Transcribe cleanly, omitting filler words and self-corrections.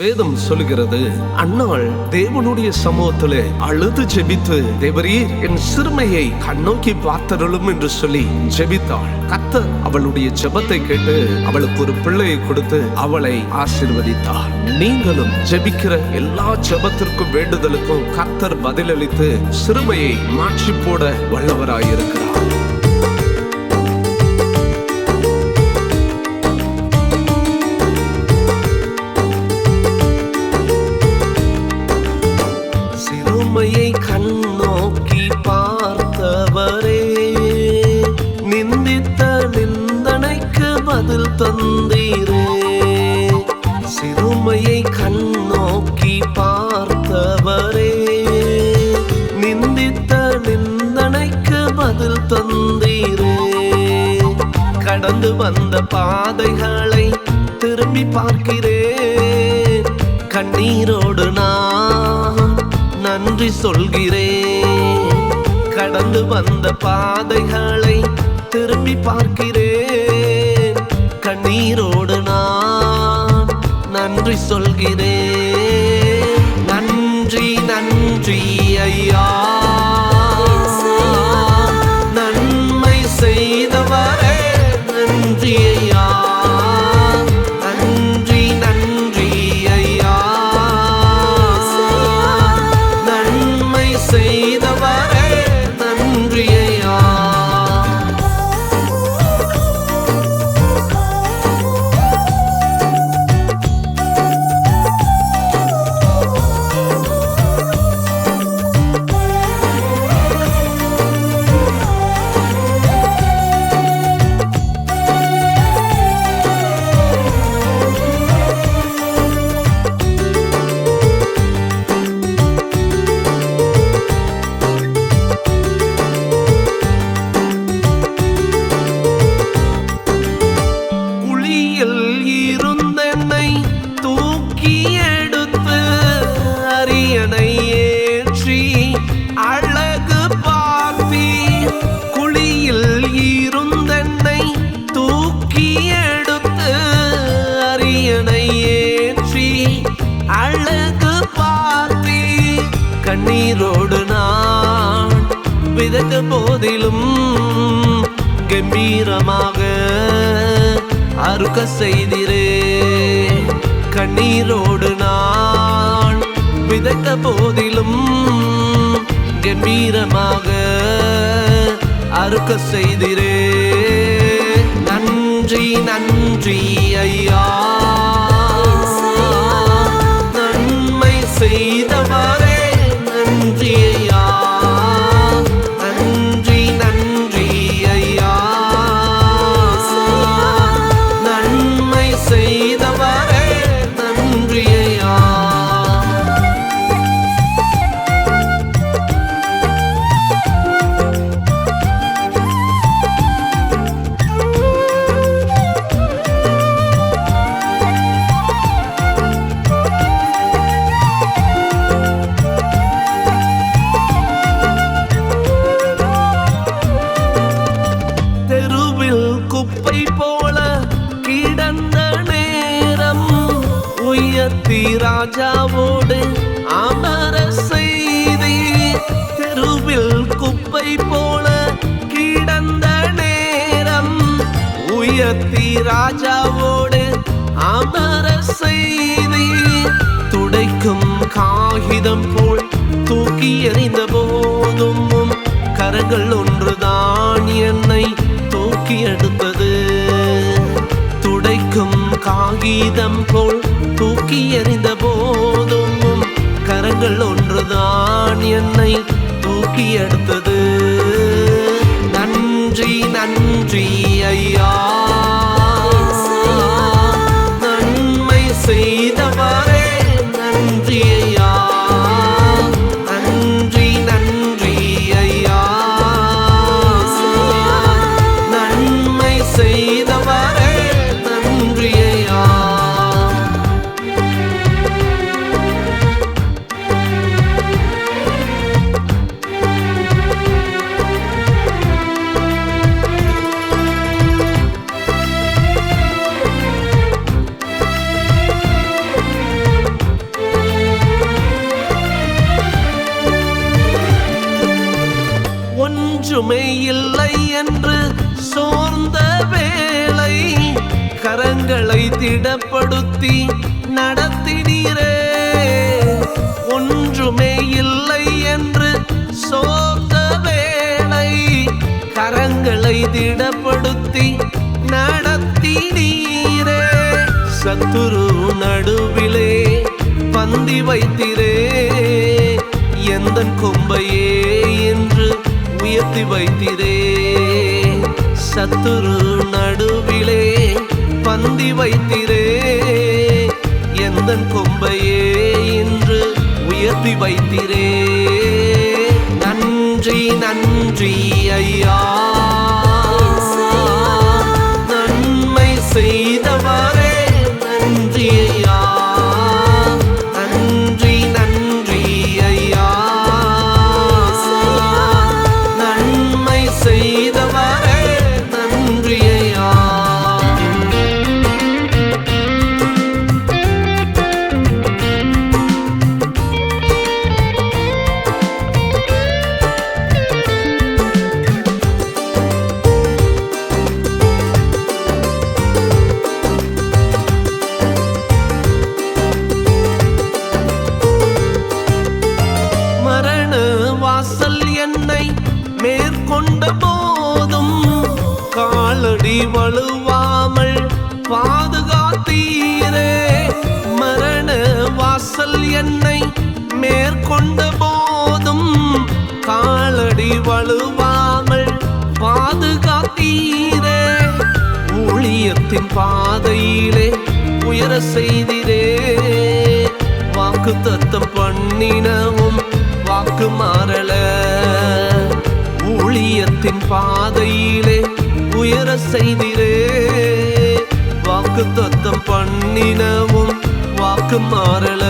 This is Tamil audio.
வேதம் சொல்கிறது, அன்னாள் தேவனுடைய சமூகத்திலே அழுது ஜெபித்து, தேவரீர் என் சிறுமையை கண்ணோக்கி பார்த்தருளும் என்று சொல்லி ஜெபித்தாள். கர்த்தர் அவளுடைய ஜெபத்தை கேட்டு அவளுக்கு ஒரு பிள்ளையை கொடுத்து அவளை ஆசீர்வதித்தார். நீங்களும் ஜெபிக்கிற எல்லா ஜெபத்திற்கும் வேண்டுதலுக்கும் கர்த்தர் பதிலளித்து சிறுமையை மாற்றி போட வல்லவராயிருக்கிறார். சிறுமையை கண்ணோக்கி பார்த்தவரே, நிந்தித்த நிந்தனைக்கு பதில் தந்தீரே. சிறுமையை கண்ணோக்கி பார்த்தவரே, நிந்தித்த நிந்தனைக்கு பதில் தந்தீரே. கடந்து வந்த பாதைகளை திரும்பி பார்க்கிறேன், கண்ணீரோடு நான் நன்றி சொல்கிறேன். கடந்து வந்த பாதைகளை திரும்பி பார்க்கிறேன், கண்ணீரோடு நான் நன்றி சொல்கிறேன். நன்றி நன்றி ஐயா, நன்மை செய்தவரே நன்றி ஐயா. நன்றி நன்றி ஐயா, நன்மை செய்தவரே நன்றி ஐயா. இருந்தென்னை தூக்கி எடுத்து அரியணை ஏற்றி அழகு பார்த்தீர். குழியில் இருந்தென்னை தூக்கி எடுத்து அரியணை ஏற்றி அழகு பார்த்தீர். கண்ணீரோடு நான் விதக்க போதிலும் கம்பீரமாக அறுக்க செய்திரே. கண்ணீரோடு நான் விதைத்த போதிலும் கம்பீரமாக அறுக்க செய்திரே. நன்றி நன்றி ஐயா, நன்மை செய்தவரே நன்றி ஐயா. நன்றி நன்றி ஐயா, நன்மை செய்தவரே நன்றி ஐயா. தெருவில் குப்பை போல கிடந்த நேரம் உயர்த்தி ராஜாவோடு அமர செய்தி. தெருவில் குப்பை போல கிடந்த நேரம் உயர்த்தி ராஜாவோடு அமர செய்தி. துடைக்கும் காகிதம் போல் தூக்கி எறிந்த போதும் கரங்கள் ஒன்றுதான் என்னை தூக்கி எடுத்தது. துடைக்கும் காகிதம் போல் தூக்கி எறிந்த போதும் கரங்கள் ஒன்றுதான் என்னை தூக்கி எடுத்தது. நன்றி நன்றி ஐயா, நன்மை செய்தவரே நன்றி ஐயா. நன்றி நன்றி ஐயா, நன்மை செய்தவரே நன்றி ஐயா. ஒன்றுமே இல்லை என்று சோர்ந்த வேளை கரங்களை திடப்படுத்தி நடத்தினீரே. ஒன்றுமே இல்லை என்று சோர்ந்த வேளை கரங்களை திடப்படுத்தி நடத்தினீரே. சத்துரு நடுவிலே பந்தி வைத்திரே, எந்தன் கொம்பையே என்று உயர்த்தி வைத்திரே. சத்துரு நடுவிலே பந்தி வைத்திரே, எந்தன் கொம்பையே என்று உயர்த்தி வைத்திரே. நன்றி நன்றி ஐயா, நன்மை செய்தவரே நன்றி ஐயா. நன்றி நன்றி ஐயா, நன்மை செய்தவரே நன்றி ஐயா. வாசல் என்னை மேற்கொண்ட போதும் காலடி வழுவாமல் பாதுகாத்தீரே. மரண வாசல் என்னை மேற்கொண்ட போதும் காலடி வழுவாமல் பாதுகாத்தீரே. ஊழியத்தின் பாதையிலே உயர செய்திரே, வாக்கு தத்தம் பண்ணினவும் வாக்கு மாறல. ஊழியத்தின் பாதையிலே உயர செய்திரே, வாக்கு தத்தம் பண்ணினவும் வாக்கு மாறல.